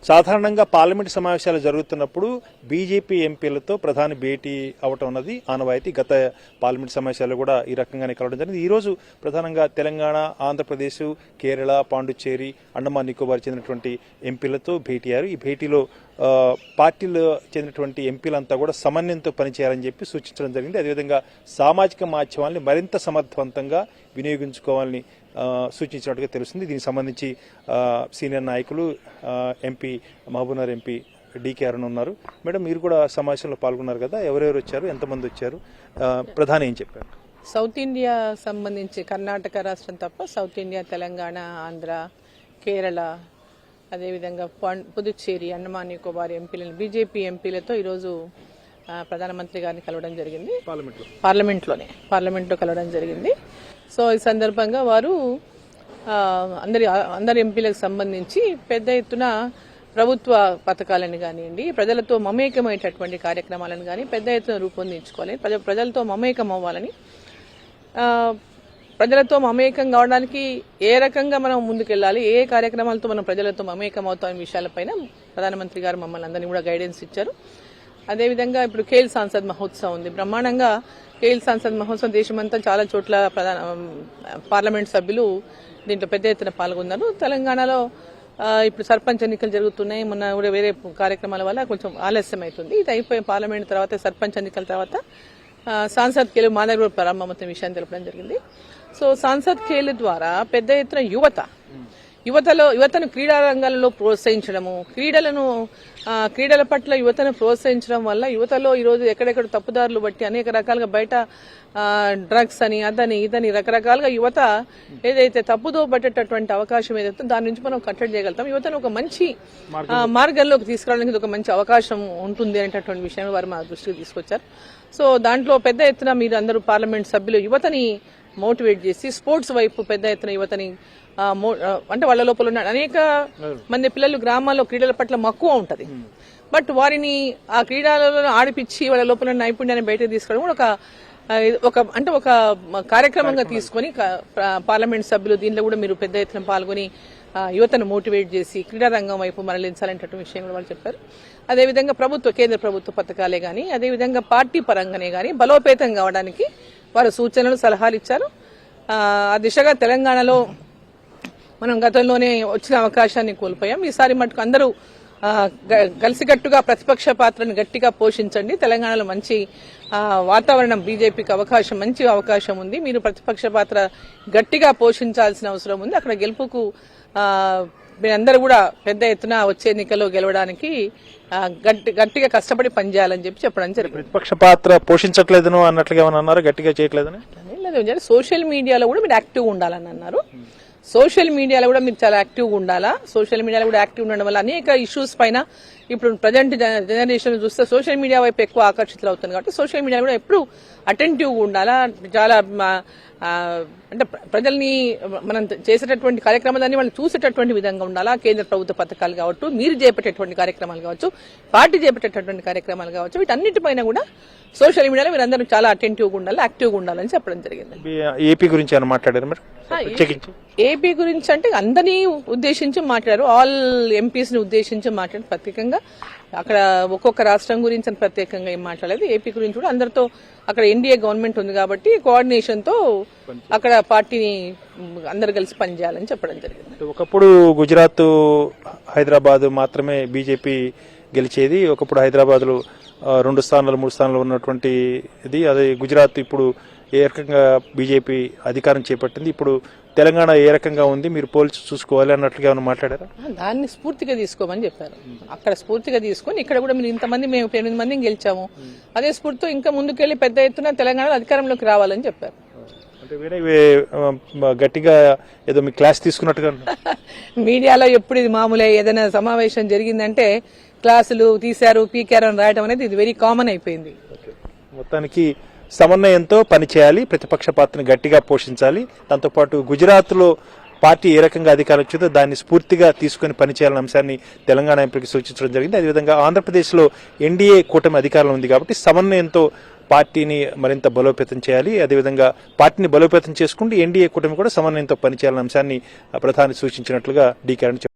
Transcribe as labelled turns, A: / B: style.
A: సాధారణంగా పార్లమెంటు సమావేశాలు జరుగుతున్నప్పుడు బీజేపీ ఎంపీలతో ప్రధాని భేటీ అవటం అన్నది ఆనవాయితీ. గత పార్లమెంటు సమావేశాల్లో కూడా ఈ రకంగానే కలవడం జరిగింది. ఈరోజు ప్రధానంగా తెలంగాణ, ఆంధ్రప్రదేశ్, కేరళ, పాండుచ్చేరి, అండమాన్ నికోబార్ చెందినటువంటి ఎంపీలతో భేటీ అయ్యారు. ఈ భేటీలో పార్టీలో చెందినటువంటి ఎంపీలంతా కూడా సమన్వయంతో పనిచేయాలని చెప్పి సూచించడం జరిగింది. అదేవిధంగా సామాజిక మాధ్యమాల్ని మరింత సమర్థవంతంగా వినియోగించుకోవాలని సూచించినట్టుగా తెలుస్తుంది. దీనికి సంబంధించి సీనియర్ నాయకులు MP Mahabubnagar MP DK Arun ఉన్నారు. మేడం, మీరు కూడా సమావేశంలో పాల్గొన్నారు కదా, ఎవరెవరు వచ్చారు, ఎంతమంది వచ్చారు, ప్రధాని ఏం చెప్పారు?
B: సౌత్ ఇండియా సంబంధించి కర్ణాటక రాష్ట్రం తప్ప సౌత్ ఇండియా, తెలంగాణ, ఆంధ్ర, కేరళ, అదేవిధంగా పుదుచ్చేరి, అండమాన్ నికోబార్ ఎంపీలను బీజేపీ ఎంపీలతో ఈరోజు ప్రధానమంత్రి గారిని కలవడం జరిగింది. పార్లమెంట్లో కలవడం జరిగింది. సో ఈ సందర్భంగా వారు అందరి ఎంపీలకు సంబంధించి పెద్ద ఎత్తున ప్రభుత్వ పథకాలను కానివ్వండి, ప్రజలతో మమేకమయ్యేటటువంటి కార్యక్రమాలను కానీ పెద్ద ఎత్తున రూపొందించుకోవాలని, ప్రజలతో మమేకం అవ్వాలని, ప్రజలతో మమేకం కావడానికి ఏ రకంగా మనం ముందుకెళ్లాలి, ఏ కార్యక్రమాలతో మనం ప్రజలతో మమేకం అవుతాం విషయాలపైన ప్రధానమంత్రి గారు మమ్మల్ని అందరినీ కూడా గైడెన్స్ ఇచ్చారు. అదేవిధంగా ఇప్పుడు ఖేల్ సాంసద్ మహోత్సవం ఉంది. బ్రహ్మాండంగా ఖేల్ సాంసద్ మహోత్సవం దేశమంతా చాలా చోట్ల పార్లమెంట్ సభ్యులు దీంట్లో పెద్ద ఎత్తున పాల్గొన్నారు. తెలంగాణలో ఇప్పుడు సర్పంచ్ ఎన్నికలు జరుగుతున్నాయి. మొన్న కూడా వేరే కార్యక్రమాల వల్ల కొంచెం ఆలస్యం అవుతుంది. ఇది అయిపోయి పార్లమెంట్ తర్వాత సర్పంచ్ ఎన్నికల తర్వాత సాంసద్ ఖేల్ మా దగ్గర ప్రారంభమవుతున్న విషయాన్ని తెలపడం జరిగింది. సో సాంసద్ ఖేల్ ద్వారా పెద్ద ఎత్తున యువతను క్రీడా రంగాలలో ప్రోత్సహించడము, క్రీడల పట్ల యువతను ప్రోత్సహించడం వల్ల యువతలో ఈరోజు ఎక్కడెక్కడ తప్పుదారులు బట్టి అనేక రకాలుగా బయట డ్రగ్స్ అని అదని ఇదని రకరకాలుగా యువత ఏదైతే తప్పుదో పట్టేటటువంటి అవకాశం ఏదైతే దాని నుంచి మనం కట్టడి చేయగలుగుతాం. యువతను ఒక మంచి మార్గంలోకి తీసుకురావడానికి ఒక మంచి అవకాశం ఉంటుంది అనేటటువంటి విషయాన్ని వారు మా దృష్టికి తీసుకొచ్చారు. సో దాంట్లో పెద్ద ఎత్తున మీరు అందరూ పార్లమెంట్ సభ్యులు యువతని మోటివేట్ చేసి స్పోర్ట్స్ వైపు పెద్ద ఎత్తున యువతని అంటే వాళ్ళ లోపల ఉన్న అనేక మంది పిల్లలు గ్రామాల్లో క్రీడల పట్ల మక్కువ ఉంటది. బట్ వారిని ఆ క్రీడలలో ఆడిపించి వాళ్ళ లోపల నైపుణ్యాన్ని బయటకు తీసుకోవడం కూడా ఒక కార్యక్రమంగా తీసుకుని పార్లమెంట్ సభ్యులు దీనిలో కూడా మీరు పెద్ద ఎత్తున పాల్గొని యువతను మోటివేట్ చేసి క్రీడా రంగం వైపు మరలించాలనేటువంటి విషయం కూడా వాళ్ళు చెప్పారు. అదేవిధంగా కేంద్ర ప్రభుత్వ పథకాలే గానీ, అదేవిధంగా పార్టీ పరంగానే గానీ బలోపేతం కావడానికి వారు సూచనలు, సలహాలు ఇచ్చారు. ఆ దిశగా తెలంగాణలో మనం గతంలోనే వచ్చిన అవకాశాన్ని కోల్పోయాం. ఈసారి మటుకు అందరూ కలిసికట్టుగా ప్రతిపక్ష పాత్రను గట్టిగా పోషించండి. తెలంగాణలో మంచి వాతావరణం, బీజేపీకి మంచి అవకాశం ఉంది. మీరు ప్రతిపక్ష పాత్ర గట్టిగా పోషించాల్సిన అవసరం ఉంది. అక్కడ గెలుపుకు మీరందరూ కూడా పెద్ద ఎత్తున వచ్చే ఎన్నికల్లో గెలవడానికి గట్టిగా కష్టపడి పనిచేయాలని చెప్పడం జరిగింది.
A: ప్రతిపక్ష పాత్ర పోషించట్లేదను అన్నట్లుగా ఏమన్నా అన్నారు, గట్టిగా చేయట్లేదని?
B: సోషల్ మీడియాలో కూడా మీరు యాక్టివ్గా ఉండాలని అన్నారు. సోషల్ మీడియాలో కూడా మీరు చాలా యాక్టివ్గా ఉండాలా. సోషల్ మీడియాలో కూడా యాక్టివ్ ఉండడం వల్ల అనేక ఇష్యూస్ పైన ఇప్పుడు ప్రజెంట్ జనరేషన్ చూస్తే సోషల్ మీడియా వైపు ఎక్కువ ఆకర్షితులు అవుతుంది. కాబట్టి సోషల్ మీడియా కూడా ఎప్పుడు అటెంటివ్గా ఉండాలా. చాలా అంటే ప్రజల్ని మనం చేసేటటువంటి కార్యక్రమాలన్నీ వాళ్ళు చూసేటటువంటి విధంగా ఉండాలా. కేంద్ర ప్రభుత్వ పథకాలు కావచ్చు, మీరు చేపట్టేటువంటి కార్యక్రమాలు కావచ్చు, పార్టీ చేపట్టేటటువంటి కార్యక్రమాలు కావచ్చు, వీటన్నిటిపైన కూడా సోషల్ మీడియాలో మీరు అందరూ చాలా అటెంటివ్గా ఉండాలి, యాక్టివ్గా ఉండాలని చెప్పడం జరిగింది.
A: ఏపీ గురించి ఏమైనా మాట్లాడారు మరి?
B: ఏపీ గురించి అంటే అందరినీ ఉద్దేశించి మాట్లాడారు. ఆల్ ఎంపీస్ ని ఉద్దేశించి మాట్లాడారు. ప్రత్యేకంగా అక్కడ ఒక్కొక్క రాష్ట్రం గురించి ప్రత్యేకంగా ఏం మాట్లాడలేదు. ఏపీ గురించి కూడా అందరితో అక్కడ ఎన్డీఏ గవర్నమెంట్ ఉంది కాబట్టి కోఆర్డినేషన్ తో అక్కడ పార్టీని అందరు కలిసి పనిచేయాలని చెప్పడం జరిగింది.
A: ఒకప్పుడు గుజరాత్, హైదరాబాద్ మాత్రమే బీజేపీ గెలిచేది. ఒకప్పుడు హైదరాబాద్ లో 2 స్థానాలు 3 స్థానాలు ఉన్నటువంటి ఇది. అదే గుజరాత్ ఇప్పుడు ఏ రకంగా బీజేపీ అధికారం చేపట్టింది, ఇప్పుడు తెలంగాణ ఏ రకంగా ఉంది, మీరు పోల్చి చూసుకోవాలి అన్నట్లుగా ఏమైనా మాట్లాడారా?
B: దాన్ని స్ఫూర్తిగా తీసుకోమని చెప్పారు. అక్కడ స్ఫూర్తిగా తీసుకొని ఇక్కడ కూడా మీరు ఇంతమంది, మేము 8 మందిని గెలిచాము, అదే స్ఫూర్తితో ఇంకా ముందుకెళ్లి పెద్ద ఎత్తున తెలంగాణలో అధికారంలోకి రావాలని చెప్పారు.
A: గట్టిగా ఏదో మీ క్లాస్ తీసుకున్నట్టుగా
B: మీడియాలో ఎప్పుడు ఇది మామూలే. ఏదైనా సమావేశం జరిగిందంటే క్లాసులు తీశారు, పీకారు అని రాయడం అనేది ఇది వెరీ కామన్ అయిపోయింది.
A: మొత్తానికి సమన్వయంతో పనిచేయాలి, ప్రతిపక్ష పాత్రను గట్టిగా పోషించాలి. దాంతోపాటు గుజరాత్ లో పార్టీ ఏ రకంగా అధికారం వచ్చిందో దాన్ని స్ఫూర్తిగా తీసుకుని పనిచేయాలన్న అంశాన్ని తెలంగాణ ఎంపీకి సూచించడం జరిగింది. అదేవిధంగా ఆంధ్రప్రదేశ్ లో ఎన్డీఏ కూటమి అధికారంలో ఉంది కాబట్టి సమన్వయంతో పార్టీని మరింత బలోపేతం చేయాలి. అదేవిధంగా పార్టీని బలోపేతం చేసుకుంటూ ఎన్డీఏ కూటమి కూడా సమన్వయంతో పనిచేయాలన్న అంశాన్ని ప్రధాని సూచించినట్లుగా డీకే